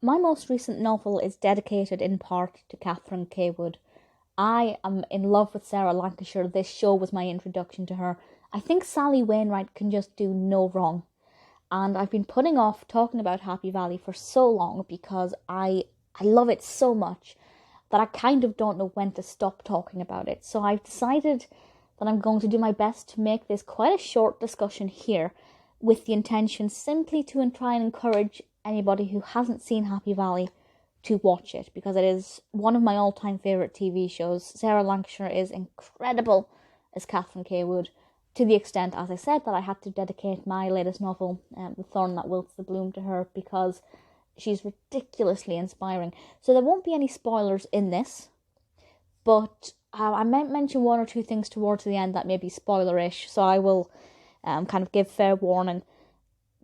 My most recent novel is dedicated in part to Catherine Cawood. I am in love with Sarah Lancashire. This show was my introduction to her. I think Sally Wainwright can just do no wrong. And I've been putting off talking about Happy Valley for so long because I love it so much that I kind of don't know when to stop talking about it. So I've decided that I'm going to do my best to make this quite a short discussion here, with the intention simply to try and encourage anybody who hasn't seen Happy Valley to watch it, because it is one of my all-time favourite TV shows. Sarah Lancashire is incredible as Catherine Cawood, to the extent, as I said, that I had to dedicate my latest novel, The Thorn That Wilts the Bloom, to her, because she's ridiculously inspiring. So there won't be any spoilers in this, but I might mention one or two things towards the end that may be spoilerish, so I will kind of give fair warning.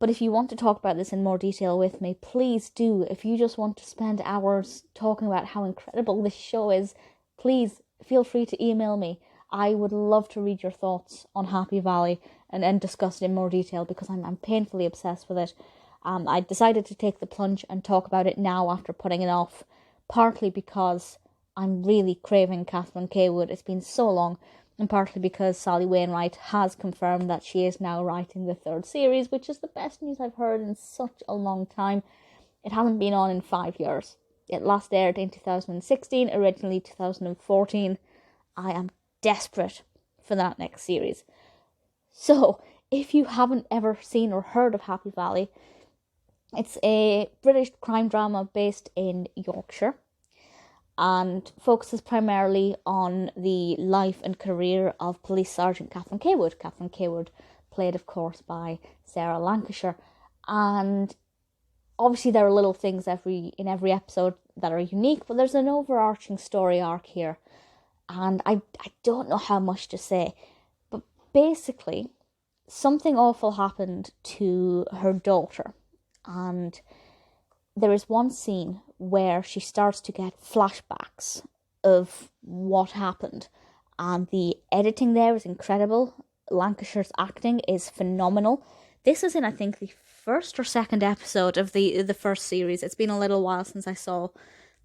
But if you want to talk about this in more detail with me, please do. If you just want to spend hours talking about how incredible this show is, please feel free to email me. I would love to read your thoughts on Happy Valley and discuss it in more detail, because I'm painfully obsessed with it. I decided to take the plunge and talk about it now after putting it off, partly because I'm really craving Catherine Cawood. It's been so long, and partly because Sally Wainwright has confirmed that she is now writing the third series, which is the best news I've heard in such a long time. It hasn't been on in 5 years. It last aired in 2016, originally 2014. I am desperate for that next series. So, if you haven't ever seen or heard of Happy Valley, it's a British crime drama based in Yorkshire, and focuses primarily on the life and career of Police Sergeant Catherine Cawood. Catherine Cawood, played, of course, by Sarah Lancashire. And obviously there are little things in every episode that are unique, but there's an overarching story arc here. And I don't know how much to say, but basically something awful happened to her daughter. And there is one scene where she starts to get flashbacks of what happened, and the editing there is incredible. Lancashire's acting is phenomenal. This is in, I think, the first or second episode of the first series. It's been a little while since I saw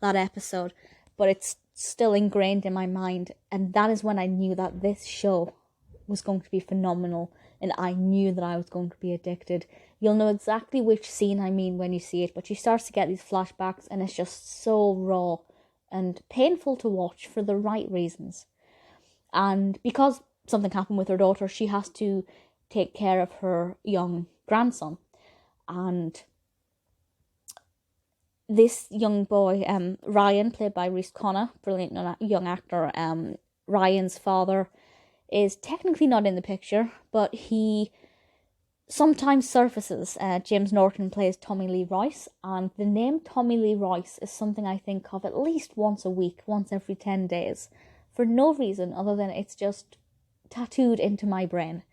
that episode, but it's still ingrained in my mind, and that is when I knew that this show was going to be phenomenal, and I knew that I was going to be addicted. You'll know exactly which scene I mean when you see it, but she starts to get these flashbacks, and it's just so raw and painful to watch for the right reasons. And because something happened with her daughter, she has to take care of her young grandson. And this young boy, Rayan, played by Royce, brilliant young actor, Ryan's father is technically not in the picture, but he sometimes surfaces. James Norton plays Tommy Lee Royce, and the name Tommy Lee Royce is something I think of at least once a week, once every 10 days, for no reason other than it's just tattooed into my brain.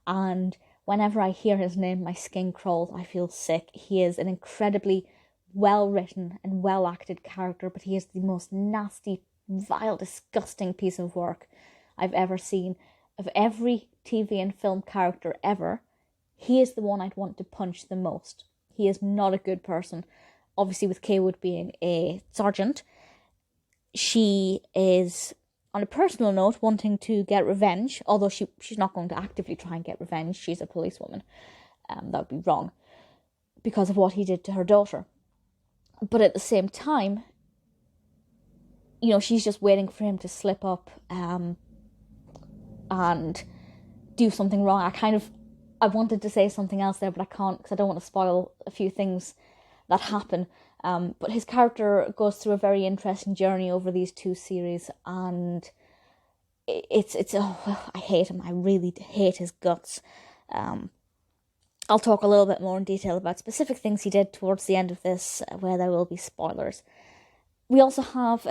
And whenever I hear his name, my skin crawls, I feel sick. He is an incredibly well-written and well-acted character, but he is the most nasty, vile, disgusting piece of work I've ever seen. Of every TV and film character ever, he is the one I'd want to punch the most. He is not a good person. Obviously, with Cawood being a sergeant, she is, on a personal note, wanting to get revenge, although she's not going to actively try and get revenge. She's a policewoman. That would be wrong, because of what he did to her daughter. But at the same time, you know, she's just waiting for him to slip up and do something wrong. I wanted to say something else there, but I can't, because I don't want to spoil a few things that happen. But his character goes through a very interesting journey over these two series, and I hate him. I really hate his guts. I'll talk a little bit more in detail about specific things he did towards the end of this, where there will be spoilers. We also have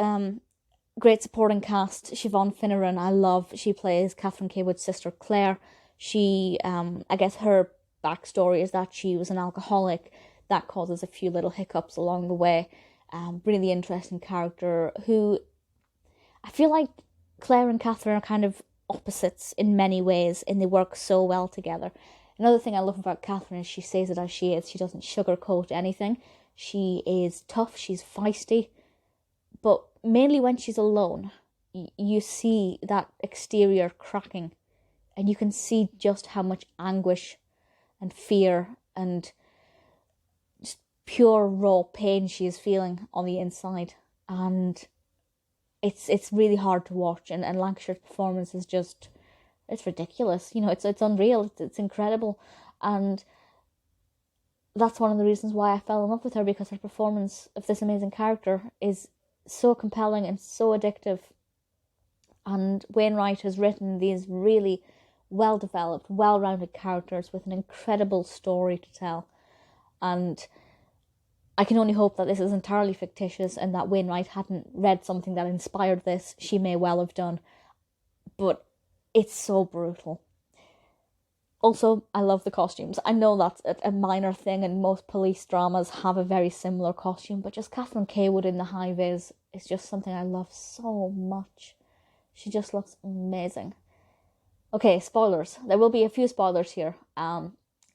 great supporting cast. Siobhan Finneran, I love. She plays Catherine Cawood's sister, Clare. She, I guess her backstory is that she was an alcoholic. That causes a few little hiccups along the way. Really interesting character who, I feel like Clare and Catherine are kind of opposites in many ways, and they work so well together. Another thing I love about Catherine is she says it as she is. She doesn't sugarcoat anything. She is tough, she's feisty, but mainly when she's alone, you see that exterior cracking, and you can see just how much anguish and fear and just pure raw pain she is feeling on the inside. And it's really hard to watch, and Lancashire's performance is just, it's ridiculous. It's unreal, it's incredible. And that's one of the reasons why I fell in love with her, because her performance of this amazing character is so compelling and so addictive. And Wainwright has written these really well-developed, well-rounded characters with an incredible story to tell. And I can only hope that this is entirely fictitious and that Wainwright hadn't read something that inspired this. She may well have done. But it's so brutal. Also, I love the costumes. I know that's a minor thing, and most police dramas have a very similar costume, but just Catherine Cawood in the high-vis is just something I love so much. She just looks amazing. Okay, spoilers. There will be a few spoilers here.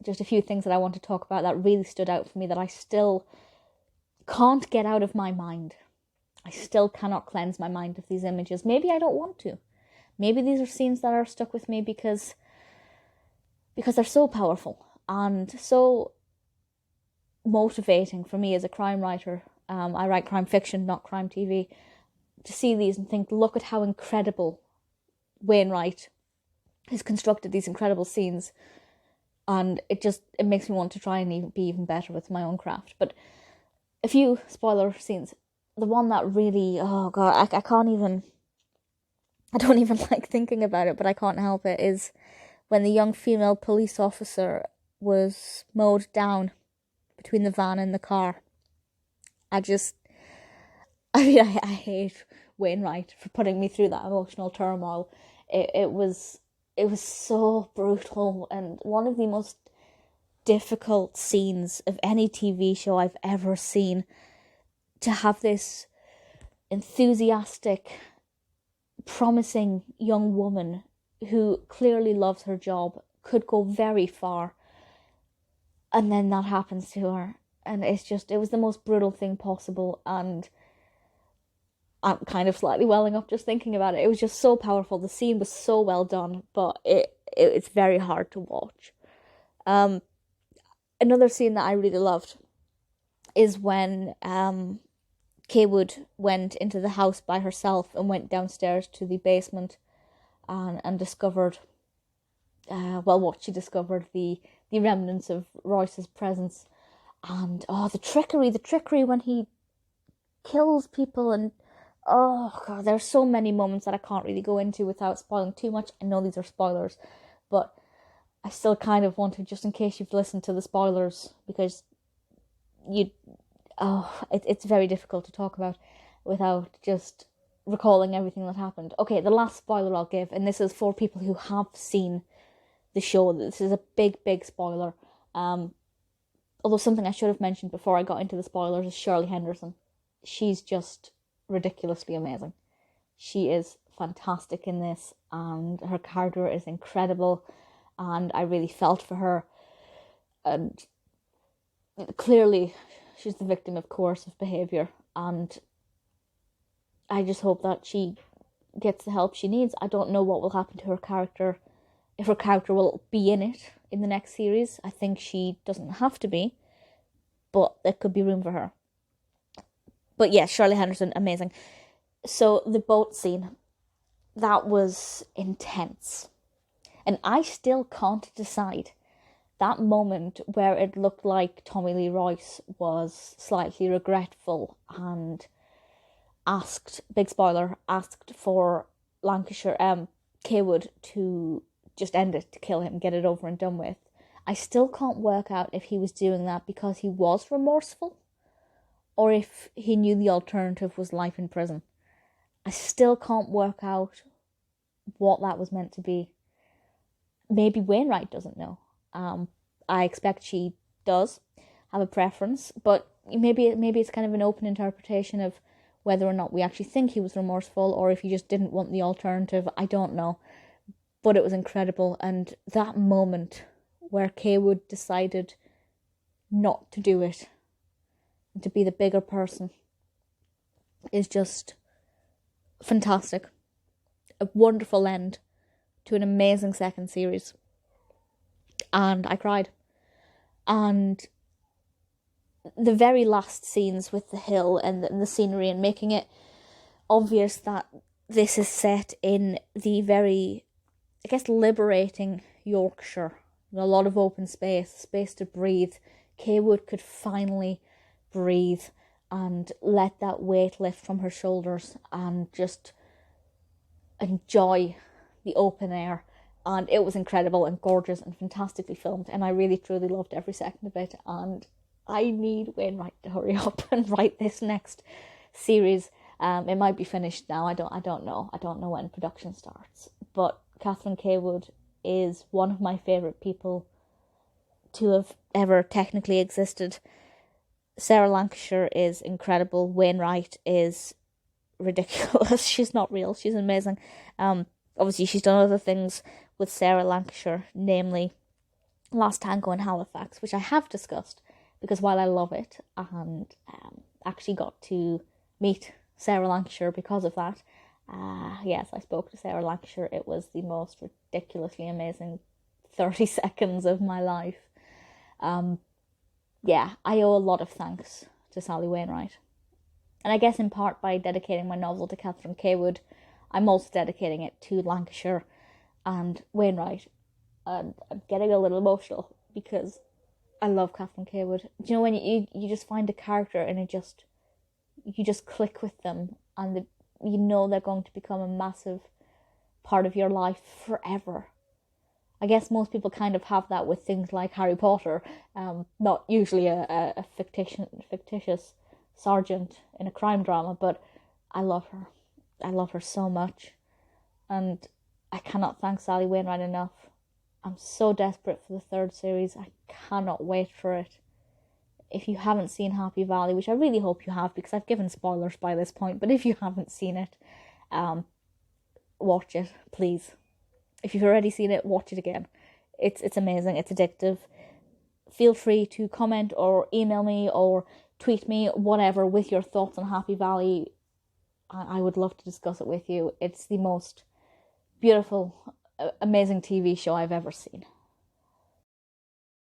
Just a few things that I want to talk about that really stood out for me that I still can't get out of my mind. I still cannot cleanse my mind of these images. Maybe I don't want to. Maybe these are scenes that are stuck with me because they're so powerful and so motivating for me as a crime writer. I write crime fiction, not crime TV. To see these and think, look at how incredible Wainwright has constructed these incredible scenes. And it makes me want to try and be even better with my own craft. But a few spoiler scenes. The one that really, oh God, I don't even like thinking about it, but I can't help it, is when the young female police officer was mowed down between the van and the car. I hate Wainwright for putting me through that emotional turmoil. It was so brutal, and one of the most difficult scenes of any TV show I've ever seen. To have this enthusiastic, promising young woman who clearly loves her job, could go very far, and then that happens to her, and it was the most brutal thing possible. And I'm kind of slightly welling up just thinking about it. It was just so powerful. The scene was so well done, but it's very hard to watch. Another scene that I really loved is when Cawood went into the house by herself and went downstairs to the basement and discovered, what she discovered, the remnants of Royce's presence. And the trickery when he kills people, and oh God, there's so many moments that I can't really go into without spoiling too much. I know these are spoilers, but I still kind of want to, just in case you've listened to the spoilers, because it's very difficult to talk about without just recalling everything that happened. Okay, the last spoiler I'll give, and this is for people who have seen the show. This is a big spoiler. Although something I should have mentioned before I got into the spoilers is Shirley Henderson. She's just ridiculously amazing. She is fantastic in this, and her character is incredible, and I really felt for her. And clearly she's the victim of coercive behaviour, and I just hope that she gets the help she needs. I don't know what will happen to her character, if her character will be in it in the next series. I think she doesn't have to be, but there could be room for her. But yeah, Shirley Henderson, amazing. So the boat scene, that was intense. And I still can't decide. That moment where it looked like Tommy Lee Royce was slightly regretful and asked, big spoiler, asked for Lancashire, Cawood to just end it, to kill him, get it over and done with. I still can't work out if he was doing that because he was remorseful, or if he knew the alternative was life in prison. I still can't work out what that was meant to be. Maybe Wainwright doesn't know. I expect she does have a preference, but maybe it's kind of an open interpretation of whether or not we actually think he was remorseful, or if he just didn't want the alternative. I don't know. But it was incredible, and that moment where Cawood decided not to do it, to be the bigger person is just fantastic. A wonderful end to an amazing second series. And I cried. And the very last scenes with the hill and the scenery, and making it obvious that this is set in the very, I guess, liberating Yorkshire. A lot of open space to breathe. Cawood could finally breathe and let that weight lift from her shoulders and just enjoy the open air. And it was incredible and gorgeous and fantastically filmed, and I really truly loved every second of it. And I need Wainwright to hurry up and write this next series. It might be finished now. I don't know. I don't know when production starts. But Catherine Cawood is one of my favourite people to have ever technically existed. Sarah Lancashire is incredible. Wainwright is ridiculous. She's not real. She's amazing. Obviously, she's done other things with Sarah Lancashire, namely Last Tango in Halifax, which I have discussed, because while I love it and actually got to meet Sarah Lancashire because of that, yes, I spoke to Sarah Lancashire. It was the most ridiculously amazing 30 seconds of my life. Yeah, I owe a lot of thanks to Sally Wainwright. And I guess in part by dedicating my novel to Catherine Cawood, I'm also dedicating it to Lancashire and Wainwright. And I'm getting a little emotional because I love Catherine Cawood. Do you know when you just find a character and you just click with them, and you know they're going to become a massive part of your life forever. I guess most people kind of have that with things like Harry Potter. Not usually a fictitious sergeant in a crime drama, but I love her. I love her so much. And I cannot thank Sally Wainwright enough. I'm so desperate for the third series. I cannot wait for it. If you haven't seen Happy Valley, which I really hope you have, because I've given spoilers by this point, but if you haven't seen it, watch it, please. If you've already seen it, watch it again. It's amazing. It's addictive. Feel free to comment or email me or tweet me, whatever, with your thoughts on Happy Valley. I would love to discuss it with you. It's the most beautiful, amazing TV show I've ever seen.